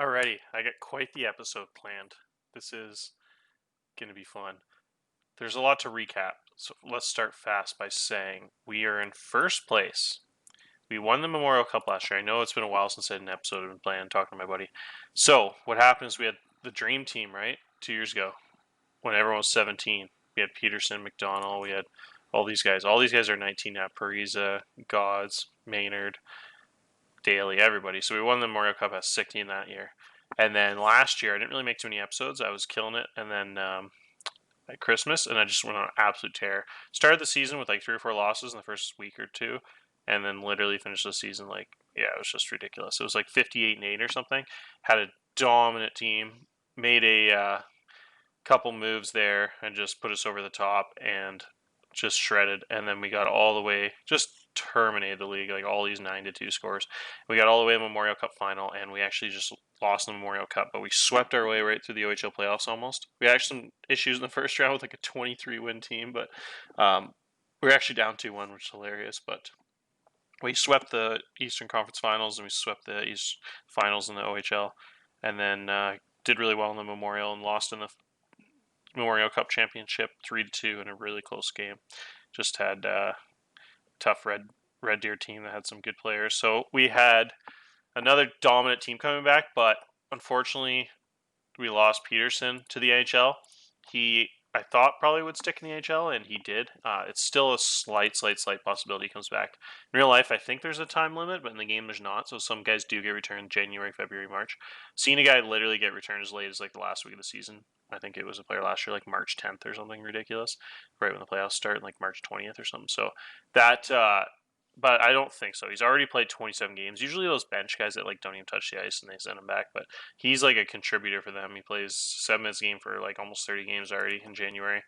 Alrighty, I got quite the episode planned. This is going to be fun. There's a lot to recap, so let's start fast by saying we are in first place. We won the Memorial Cup last year. I know it's been a while since I had an episode I've been playing, talking to my buddy. So, what happened is we had the dream team, right? 2 years ago, when everyone was 17. We had Peterson, McDonald, we had all these guys. All these guys are 19 now. Pariza, Gods, Maynard, Daly, everybody. So we won the Memorial Cup as 16 that year. And then last year, I didn't really make too many episodes. I was killing it. And then at Christmas, and I just went on an absolute tear. Started the season with like 3 or 4 losses in the first week or two, and then literally finished the season like, yeah, it was just ridiculous. It was like 58-8 or something. Had a dominant team. Made a couple moves there and just put us over the top and just shredded. And then we got all the way, just terminated the league, like all these 9-2 scores. We got all the way to Memorial Cup final, and we actually just lost the Memorial Cup, but we swept our way right through the OHL playoffs almost. We had some issues in the first round with like a 23-win team, but we were actually down 2-1, which is hilarious. But we swept the Eastern Conference Finals and we swept the East Finals in the OHL, and then did really well in the Memorial and lost in the Memorial Cup championship 3-2 in a really close game. Just had a tough Red Deer team that had some good players. So we had another dominant team coming back, but unfortunately we lost Peterson to the NHL. He, I thought, probably would stick in the NHL, and he did. It's still a slight possibility he comes back. In real life, I think there's a time limit, but in the game there's not. So some guys do get returned January, February, March. Seeing a guy literally get returned as late as like the last week of the season. I think it was a player last year, like March 10th or something ridiculous, right when the playoffs start, like March 20th or something. So that but I don't think so. He's already played 27 games. Usually those bench guys that like don't even touch the ice and they send him back, but he's like a contributor for them. He plays 7 minutes a game for like almost 30 games already in January,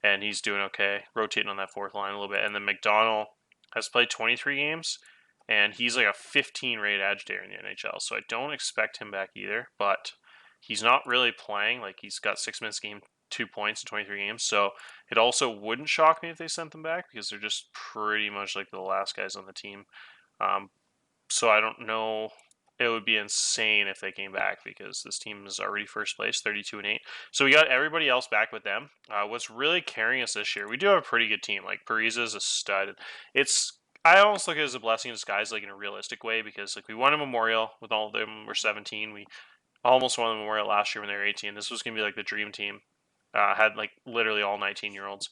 and he's doing okay, rotating on that fourth line a little bit. And then McDonald has played 23 games, and he's like a 15 rate agitator in the NHL. So I don't expect him back either, but he's not really playing. Like he's got 6 minutes a game, 2 points in 23 games. So it also wouldn't shock me if they sent them back because they're just pretty much like the last guys on the team. Um, so I don't know. It would be insane if they came back because this team is already first place, 32-8. So we got everybody else back with them. What's really carrying us this year? We do have a pretty good team. Like Pariza is a stud. I almost look at it as a blessing in disguise, like in a realistic way, because like we won a Memorial with all of them. We're 17. We almost won the Memorial last year when they were 18. This was gonna be like the dream team. Had like literally all 19-year-olds.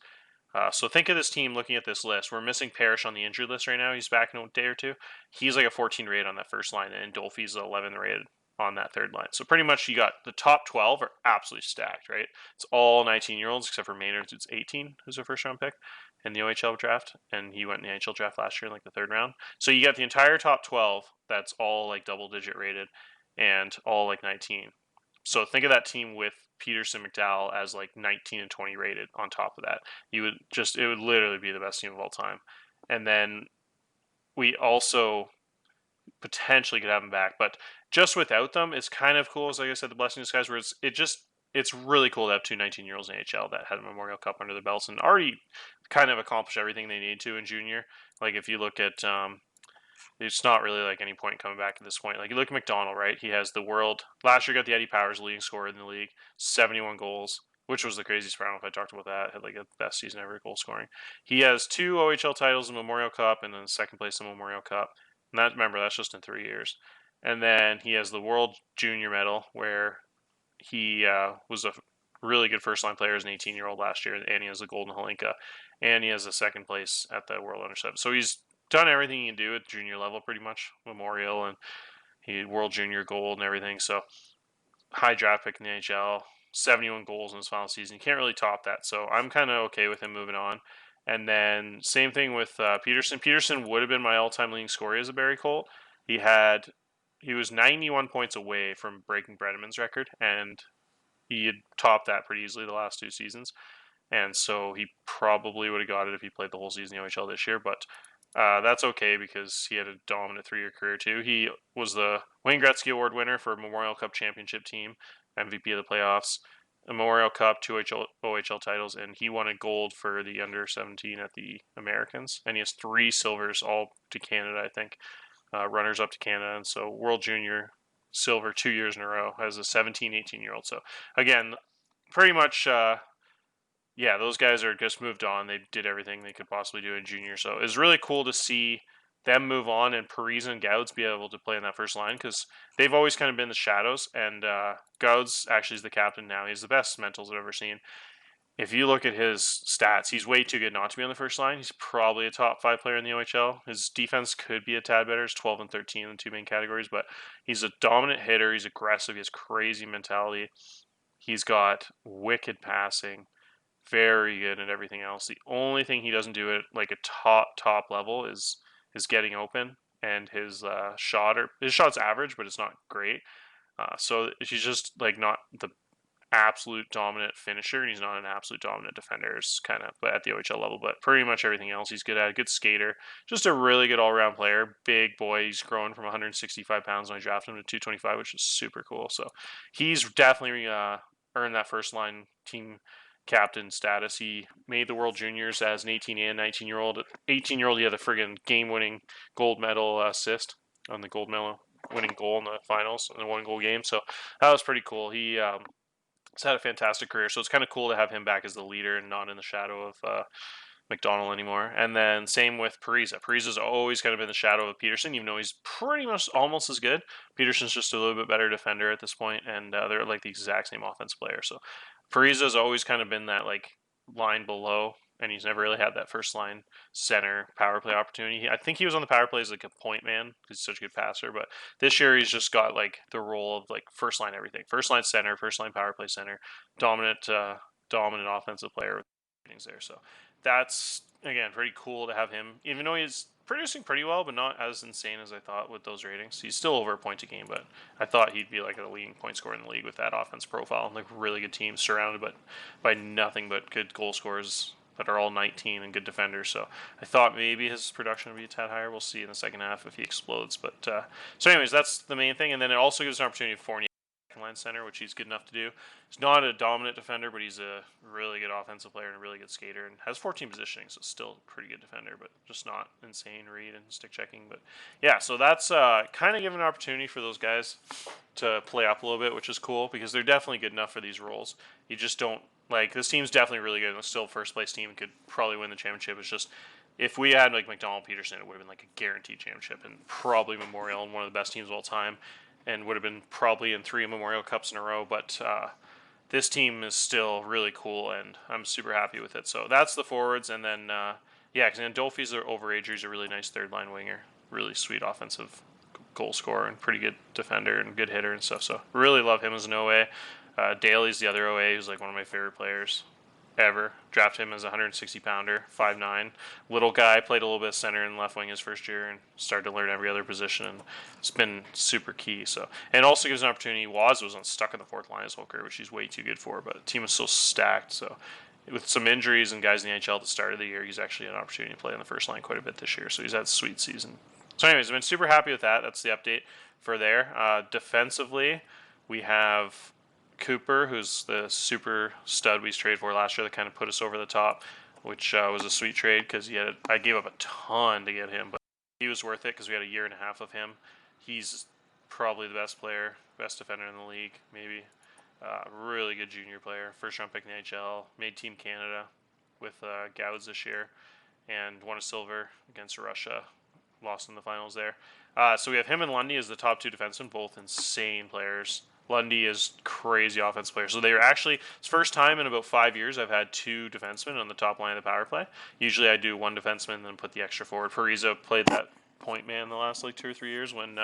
So think of this team looking at this list. We're missing Parrish on the injured list right now. He's back in a day or two. He's like a 14 rated on that first line, and Dolphy's 11 rated on that third line. So pretty much you got the top 12 are absolutely stacked, right? It's all 19-year-olds except for Maynard, who's 18, who's a first round pick in the OHL draft, and he went in the NHL draft last year in like the third round. So you got the entire top 12 that's all like double digit rated and all like 19. So think of that team with Peterson, McDowell as like 19 and 20 rated on top of that. It would literally be the best team of all time. And then we also potentially could have them back, but just without them, it's kind of cool. As like I said, the blessing in disguise, where it's really cool to have two 19-year-olds in AHL that had a Memorial Cup under their belts and already kind of accomplished everything they need to in junior. Like if you look at it's not really like any point coming back at this point. Like you look at McDonald, right? He has the world last year. Got the Eddie Powers leading scorer in the league, 71 goals, which was the craziest. I don't know if I talked about that. Had like a best season ever goal scoring. He has 2 OHL titles in Memorial Cup and then second place in Memorial Cup. And that remember that's just in 3 years. And then he has the World Junior Medal where he was a really good first line player as an 18-year-old last year, and he has the Golden Holinka, and he has a second place at the World Under 7. So he's done everything he can do at junior level, pretty much Memorial, and he World Junior Gold and everything. So high draft pick in the NHL, 71 goals in his final season. You can't really top that. So I'm kind of okay with him moving on. And then same thing with Peterson. Peterson would have been my all-time leading scorer as a Barrie Colt. He was 91 points away from breaking Brenneman's record, and he had topped that pretty easily the last 2 seasons. And so he probably would have got it if he played the whole season in the OHL this year. But that's okay because he had a dominant 3-year career too. He was the Wayne Gretzky Award winner for Memorial Cup championship team, MVP of the playoffs, a Memorial Cup, 2 OHL titles, and he won a gold for the under 17 at the Americans. And he has 3 silvers, all to Canada, I think, runners up to Canada. And so World Junior silver 2 years in a row as a 17, 18-year-old. So again, pretty much, yeah, those guys are just moved on. They did everything they could possibly do in junior. So it's really cool to see them move on and Parise and Gouds be able to play in that first line because they've always kind of been the shadows. And Gouds actually is the captain now. He's the best mentals I've ever seen. If you look at his stats, he's way too good not to be on the first line. He's probably a top 5 player in the OHL. His defense could be a tad better. It's 12 and 13 in the two main categories, but he's a dominant hitter. He's aggressive. He has crazy mentality. He's got wicked passing. Very good at everything else. The only thing he doesn't do at like a top level is getting open, and his his shot's average, but it's not great. So he's just like not the absolute dominant finisher, and he's not an absolute dominant defender. It's kind of but at the OHL level, but pretty much everything else he's good at. Good skater, just a really good all-around player. Big boy. He's grown from 165 pounds when I drafted him to 225, which is super cool. So he's definitely earned that first line team captain status. He made the World Juniors as an 18 and 19-year-old. 18-year-old, he had the friggin' game-winning gold medal assist on the gold medal winning goal in the finals in the 1-goal game. So that was pretty cool. He's had a fantastic career, so it's kind of cool to have him back as the leader and not in the shadow of McDonald anymore. And then same with Parise. Parise's always kind of been the shadow of Peterson, even though he's pretty much almost as good. Peterson's just a little bit better defender at this point, and they're like the exact same offense player. So Parise's always kind of been that like line below, and he's never really had that first line center power play opportunity. I think he was on the power play as like a point man because he's such a good passer, but this year he's just got like the role of like first line everything, first line center, first line power play center, dominant offensive player with ratings there. So that's again pretty cool to have him, even though he's producing pretty well, but not as insane as I thought with those ratings. He's still over a point a game, but I thought he'd be like a leading point scorer in the league with that offense profile. Like really good teams surrounded by nothing but good goal scorers that are all 19 and good defenders. So I thought maybe his production would be a tad higher. We'll see in the second half if he explodes. But so anyways, that's the main thing. And then it also gives an opportunity for Fournier line center, which he's good enough to do. He's not a dominant defender, but he's a really good offensive player and a really good skater, and has 14 positioning, so still a pretty good defender, but just not insane read and stick checking. But yeah, so that's kind of giving an opportunity for those guys to play up a little bit, which is cool because they're definitely good enough for these roles. You just don't like this team's definitely really good and it's still first place team and could probably win the championship. It's just if we had like McDonald Peterson, it would have been like a guaranteed championship and probably Memorial and one of the best teams of all time, and would have been probably in 3 Memorial Cups in a row. But this team is still really cool, and I'm super happy with it. So that's the forwards, and then yeah, because Andolfi's an overager. He's a really nice third line winger, really sweet offensive goal scorer, and pretty good defender and good hitter and stuff. So really love him as an OA. Daly's the other OA, who's like one of my favorite players ever. Draft him as a 160 pounder, 5'9". Little guy, played a little bit of center and left wing his first year and started to learn every other position, and it's been super key. So, and it also gives an opportunity. Waz was stuck in the fourth line his whole career, which he's way too good for, but the team was so stacked. So with some injuries and guys in the NHL at the start of the year, he's actually had an opportunity to play on the first line quite a bit this year. So he's had a sweet season. So anyways, I've been super happy with that. That's the update for there. Defensively, we have Cooper, who's the super stud we traded for last year that kind of put us over the top, which was a sweet trade because I gave up a ton to get him, but he was worth it because we had a year and a half of him. He's probably the best player, best defender in the league, maybe. Really good junior player, first round pick in the NHL, made Team Canada with Gouds this year, and won a silver against Russia, lost in the finals there. So we have him and Lundy as the top 2 defensemen, both insane players. Lundy is crazy offense player. So they were actually, it's first time in about 5 years I've had 2 defensemen on the top line of the power play. Usually I do 1 defenseman and then put the extra forward. Parise played that point man the last like 2 or 3 years when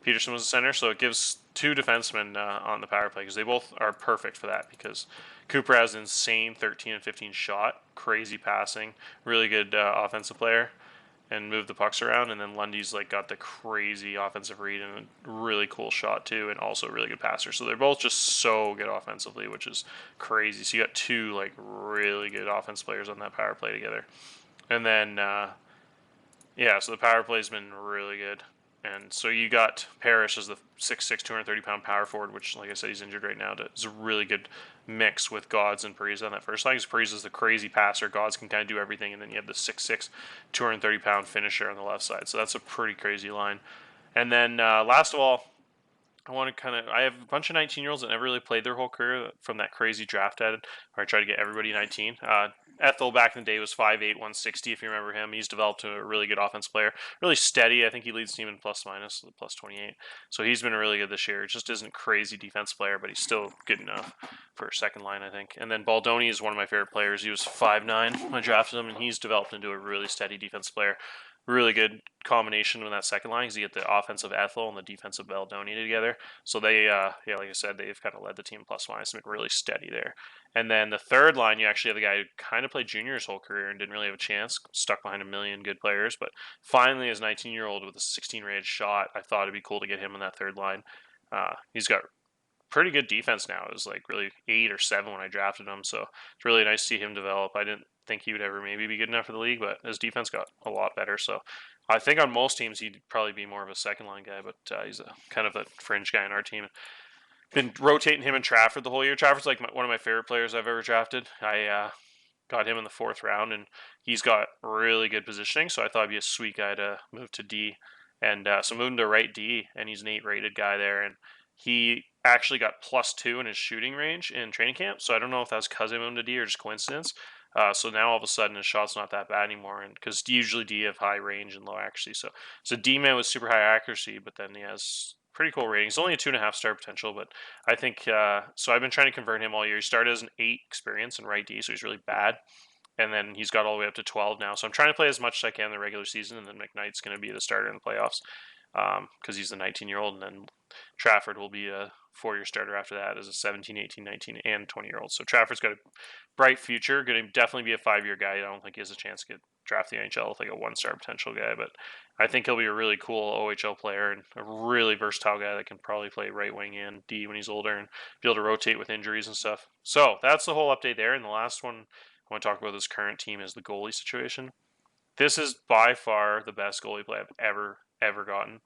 Peterson was the center. So it gives 2 defensemen on the power play because they both are perfect for that because Cooper has an insane 13 and 15 shot, crazy passing, really good offensive player, and move the pucks around, and then Lundy's like got the crazy offensive read and a really cool shot too, and also a really good passer. So they're both just so good offensively, which is crazy. So you got 2 like really good offense players on that power play together, and then yeah, so the power play's been really good. And so you got Parrish as the 6'6", 230-pound power forward, which, like I said, he's injured right now. It's a really good mix with Gods and Parise on that first line. Because Parise is the crazy passer. Gods can kind of do everything. And then you have the 6'6", 230-pound finisher on the left side. So that's a pretty crazy line. And then last of all, I want to I have a bunch of 19-year-olds that never really played their whole career from that crazy draft ad where I try to get everybody 19. Ethel back in the day was 5'8", 160, if you remember him. He's developed to a really good offense player. Really steady. I think he leads the team in plus minus, plus 28. So he's been really good this year. Just isn't crazy defense player, but he's still good enough for a second line, I think. And then Baldoni is one of my favorite players. He was 5'9" when I drafted him, and he's developed into a really steady defense player. Really good combination in that second line because you get the offensive Ethel and the defensive Baldoni together. So they, like I said, they've kind of led the team plus minus and been really steady there. And then the third line, you actually have the guy who kind of played junior his whole career and didn't really have a chance, stuck behind a million good players. But finally, as a 19-year-old with a 16 rated shot, I thought it'd be cool to get him in that third line. He's got pretty good defense now. It was like really 8 or 7 when I drafted him, so it's really nice to see him develop. I didn't think he would ever maybe be good enough for the league, but his defense got a lot better. So I think on most teams he'd probably be more of a second line guy, but he's a kind of a fringe guy in our team. Been rotating him and Trafford the whole year. Trafford's like one of my favorite players I've ever drafted. I got him in the 4th round, and he's got really good positioning, so I thought he'd be a sweet guy to move to D. And so moved him to right D, and he's an 8 rated guy there, and he actually got +2 in his shooting range in training camp. So I don't know if that's because I moved him to D or just coincidence. So now all of a sudden his shot's not that bad anymore, and because usually D have high range and low accuracy. So D man with super high accuracy, but then he has pretty cool ratings. Only a 2.5 star potential, but I think so. I've been trying to convert him all year. He started as an 8 experience in right D, so he's really bad. And then he's got all the way up to 12 now. So I'm trying to play as much as I can in the regular season, and then McKnight's going to be the starter in the playoffs because he's the 19-year-old, and then Trafford will be a 4-year starter after that as a 17, 18, 19, and 20-year-old. So Trafford's got a bright future. Going to definitely be a 5-year guy. I don't think he has a chance to get drafted in the NHL with like a 1-star potential guy, but I think he'll be a really cool OHL player and a really versatile guy that can probably play right wing and D when he's older and be able to rotate with injuries and stuff. So that's the whole update there. And the last one I want to talk about this current team is the goalie situation. This is by far the best goalie play I've ever gotten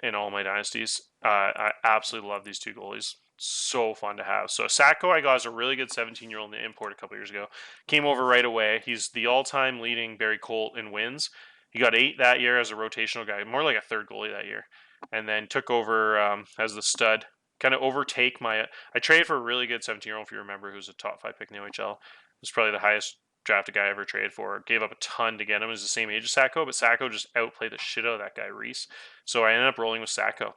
in all my dynasties. I absolutely love these two goalies. So fun to have. So Sacco I got as a really good 17-year-old in the import a couple years ago. Came over right away. He's the all-time leading Barrie Colt in wins. He got 8 that year as a rotational guy, more like a third goalie that year, and then took over as the stud. Kind of overtake my. I traded for a really good 17-year-old, if you remember, who's a top 5 pick in the OHL. It was probably the highest drafted guy I ever traded for. Gave up a ton to get him. He was the same age as Sacco, but Sacco just outplayed the shit out of that guy Reese. So I ended up rolling with Sacco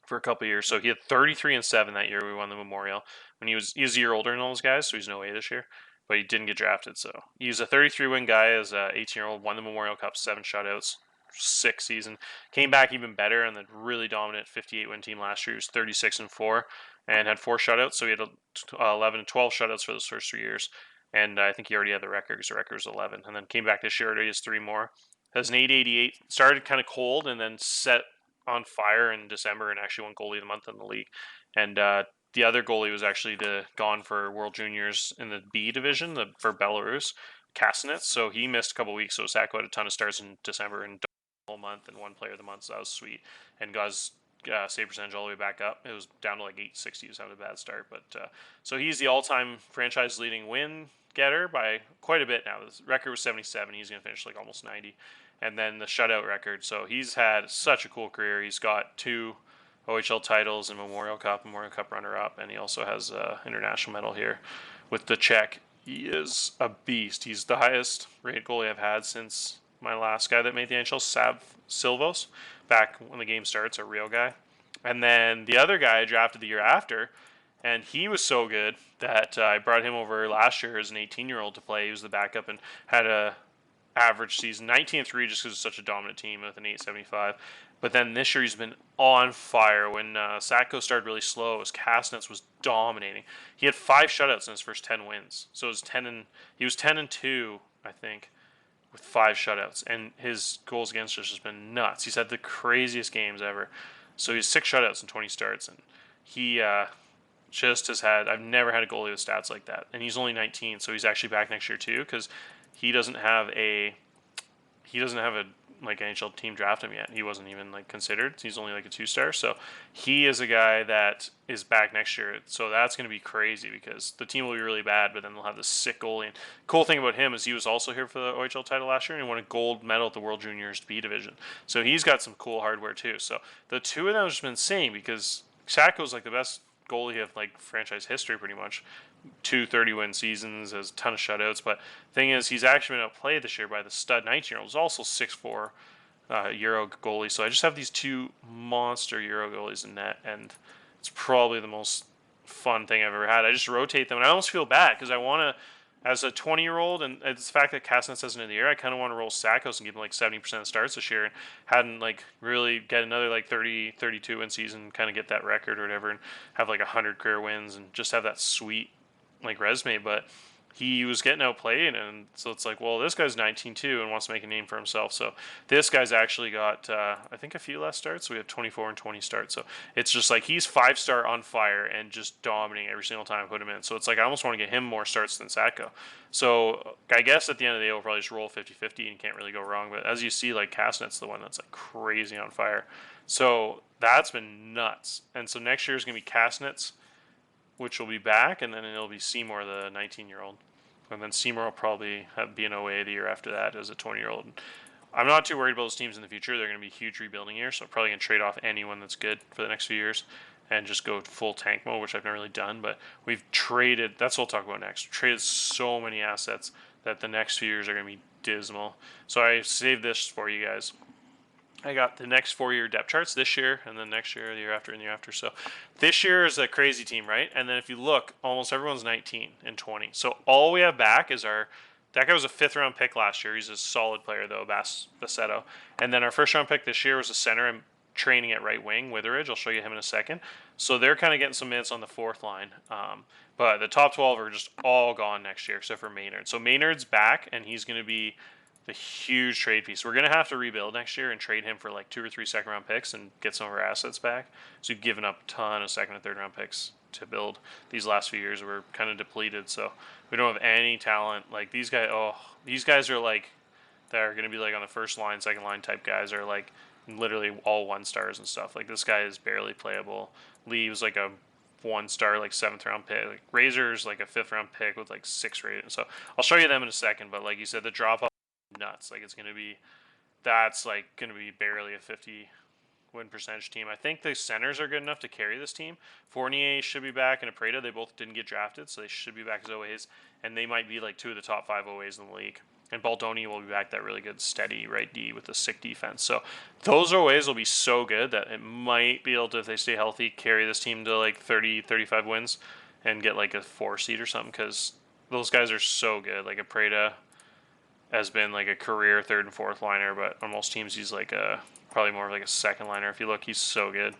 for a couple of years. So he had 33-7 that year. We won the Memorial when he was a year older than all those guys, so he's no way this year. But he didn't get drafted. So he was a 33-win guy as a 18-year-old. Won the Memorial Cup, 7 shutouts, 6 season. Came back even better on the really dominant 58-win team last year. He was 36-4 and had 4 shutouts. So he had 11 and 12 shutouts for those first 3 years. And I think he already had the record because the record was 11. And then came back this year. He has 3 more. Has an 888. Started kind of cold and then set on fire in December and actually won goalie of the month in the league. And the other goalie was actually gone for World Juniors in the B division for Belarus, Kasanets. So he missed a couple weeks. So Sacco had a ton of starts in December and whole month and won player of the month. So that was sweet. And got his save percentage all the way back up. It was down to like 860. He was having a bad start. But so he's the all-time franchise leading win getter by quite a bit now. The record was 77. He's going to finish like almost 90. And then the shutout record. So he's had such a cool career. He's got 2 OHL titles and Memorial Cup runner-up, and he also has an international medal here with the Czech. He is a beast. He's the highest rated goalie I've had since my last guy that made the NHL, Sav Silvos, back when the game starts, a real guy. And then the other guy I drafted the year after, and he was so good that I brought him over last year as an 18-year-old to play. He was the backup and had a average season, 19-3, just because it's such a dominant team with an 875. But then this year he's been on fire. When Sacco started really slow, his Kasanets was dominating. He had 5 shutouts in his first 10 wins. So it was he was 10-2, I think, with 5 shutouts. And his goals against us has been nuts. He's had the craziest games ever. So he's 6 shutouts and 20 starts, and he just has had. I've never had a goalie with stats like that. And he's only 19, so he's actually back next year too, because he doesn't have a like NHL team draft him yet. He wasn't even like considered. He's only like a 2-star. So he is a guy that is back next year. So that's going to be crazy because the team will be really bad, but then they'll have this sick goalie. And cool thing about him is he was also here for the OHL title last year and he won a gold medal at the World Juniors B division. So he's got some cool hardware too. So the two of them have just been insane because Sacco's like the best goalie of like franchise history, pretty much. 2 30-win seasons, has a ton of shutouts. But thing is, he's actually been outplayed this year by the stud 19-year-old. Who's also 6'4" Euro goalie. So I just have these two monster Euro goalies in net, and it's probably the most fun thing I've ever had. I just rotate them, and I almost feel bad because I want to, as a 20-year-old, and it's the fact that Castanets hasn't in the year, I kind of want to roll Sackos and give him like 70% of starts this year, and hadn't like really get another like 30, 32 win season, kind of get that record or whatever, and have like 100 career wins and just have that sweet like resume. But he was getting outplayed, and so it's like, well, this guy's 19 too and wants to make a name for himself. So this guy's actually got, I think, a few less starts. So we have 24 and 20 starts. So it's just like he's 5-star on fire and just dominating every single time I put him in. So it's like I almost want to get him more starts than Sacco. So I guess at the end of the day, we'll probably just roll 50-50 and can't really go wrong. But as you see, like Castanet's the one that's like crazy on fire. So that's been nuts. And so next year is going to be Castanets, which will be back, and then it'll be Seymour, the 19-year-old. And then Seymour will probably be an OA the year after that as a 20-year-old. I'm not too worried about those teams in the future. They're going to be huge rebuilding years, so I'm probably going to trade off anyone that's good for the next few years and just go full tank mode, which I've never really done. But we've traded, that's what we'll talk about next. We've traded so many assets that the next few years are going to be dismal. So I saved this for you guys. I got the next 4-year depth charts this year, and then next year, the year after, and the year after. So this year is a crazy team, right? And then if you look, almost everyone's 19 and 20. So all we have back is that guy was a 5th-round pick last year. He's a solid player, though, Bassetto. And then our 1st-round pick this year was a center and training at right wing, Witheridge. I'll show you him in a second. So they're kind of getting some minutes on the 4th line. But the top 12 are just all gone next year, except for Maynard. So Maynard's back, and he's going to be the huge trade piece. We're going to have to rebuild next year and trade him for like 2 or 3 second-round picks and get some of our assets back. So we've given up a ton of 2nd and 3rd-round picks to build these last few years. We're kind of depleted, so we don't have any talent. Like these guys are like, they're going to be like on the 1st line, 2nd line type guys are like literally all 1-stars and stuff. Like this guy is barely playable. Lee was like a 1-star, like 7th-round pick. Like Razor's like a 5th-round pick with like 6 rating. So I'll show you them in a second. But like you said, the drop off nuts. Like that's like going to be barely a 50 win percentage team. I think the centers are good enough to carry this team. Fournier should be back, and Apreda, they both didn't get drafted, so they should be back as OAs, and they might be like 2 of the top 5 OAs in the league. And Baldoni will be back, that really good steady right D with the sick defense. So those OAs will be so good that it might be able to, if they stay healthy, carry this team to like 30, 35 wins and get like a 4 seed or something, because those guys are so good. Like Apreda has been like a career 3rd and 4th liner, but on most teams he's like probably more of like a 2nd liner. If you look, he's so good.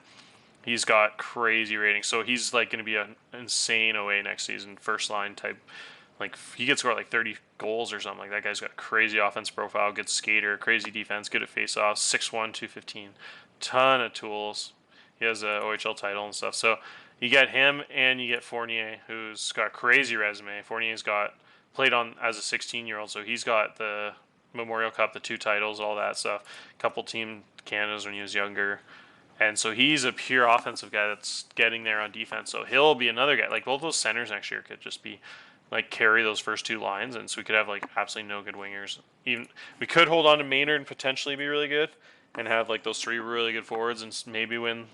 He's got crazy ratings, so he's like going to be an insane OA next season, 1st line type. Like he could score like 30 goals or something. Like that guy's got a crazy offense profile, good skater, crazy defense, good at faceoffs, 6'1", 215, ton of tools. He has a OHL title and stuff. So you get him, and you get Fournier, who's got crazy resume. Fournier's got played on as a 16-year-old, so he's got the Memorial Cup, the 2 titles, all that stuff. A couple Team Canadas when he was younger. And so he's a pure offensive guy that's getting there on defense. So he'll be another guy. Like both those centers next year could just be like carry those first 2 lines, and so we could have like absolutely no good wingers. Even we could hold on to Maynard and potentially be really good, and have like those 3 really good forwards and maybe win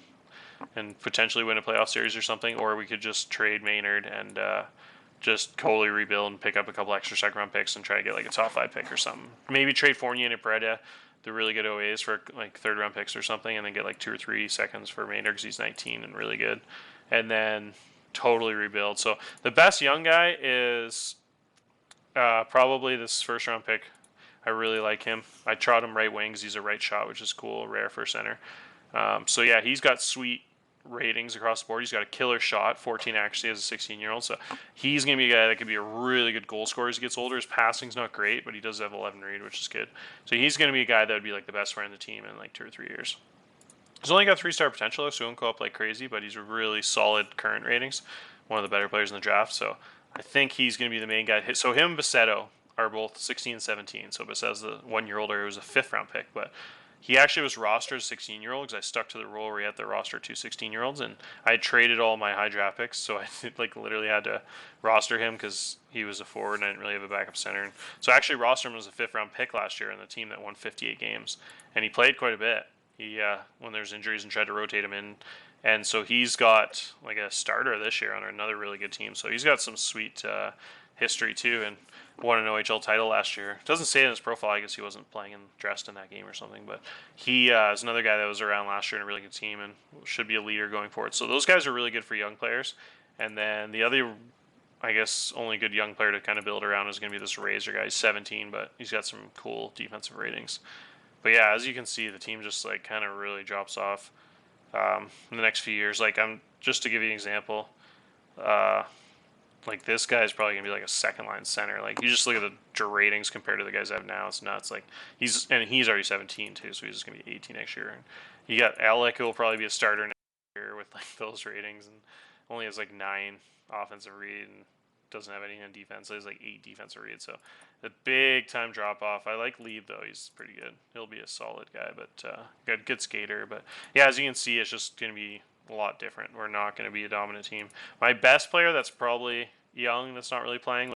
and potentially win a playoff series or something. Or we could just trade Maynard and just totally rebuild and pick up a couple extra 2nd-round picks and try to get like a top 5 pick or something. Maybe trade Fournier and Apreda, the really good OAs, for like 3rd-round picks or something, and then get like 2 or 3 seconds for Maynard because he's 19 and really good. And then totally rebuild. So the best young guy is probably this 1st-round pick. I really like him. I trot him right wing because he's a right shot, which is cool, rare for center. So yeah, he's got sweet ratings across the board. He's got a killer shot, 14 actually as a 16-year-old. So he's going to be a guy that could be a really good goal scorer as he gets older. His passing's not great, but he does have 11 read, which is good. So he's going to be a guy that would be like the best player in the team in like 2 or 3 years. He's only got 3-star potential, so he won't go up like crazy, but he's a really solid current ratings. One of the better players in the draft. So I think he's going to be the main guy. So him and Bassetto are both 16 and 17. So Bassetto's the 1-year-older who was a 5th-round pick, but he actually was rostered as a 16-year-old because I stuck to the rule where you had to roster 2 16-year-olds, and I had traded all my high draft picks, so I like literally had to roster him because he was a forward and I didn't really have a backup center. And so I actually rostered him as a 5th-round pick last year in the team that won 58 games, and he played quite a bit. He when there's injuries and tried to rotate him in, And so he's got like a starter this year on another really good team. So he's got some sweet history too, and won an OHL title last year. It doesn't say it in his profile. I guess he wasn't playing and dressed in that game or something. But he is another guy that was around last year in a really good team and should be a leader going forward. So those guys are really good for young players. And then the other, I guess, only good young player to kind of build around is going to be this Razor guy. He's 17, but he's got some cool defensive ratings. But yeah, as you can see, the team just like kind of really drops off in the next few years. Like I'm just to give you an example, uh, like this guy is probably gonna be like a second line center. Like you just look at the ratings compared to the guys I have now, it's nuts. Like he's already 17 too, so he's just gonna be 18 next year. And you got Alec who will probably be a starter next year with like those ratings, and only has like 9 offensive read and doesn't have any on defense. So he's like 8 defensive read. So a big time drop off. I like Lieb though; he's pretty good. He'll be a solid guy, but good skater. But yeah, as you can see, it's just gonna be a lot different. We're not going to be a dominant team. My best player that's probably young, that's not really playing,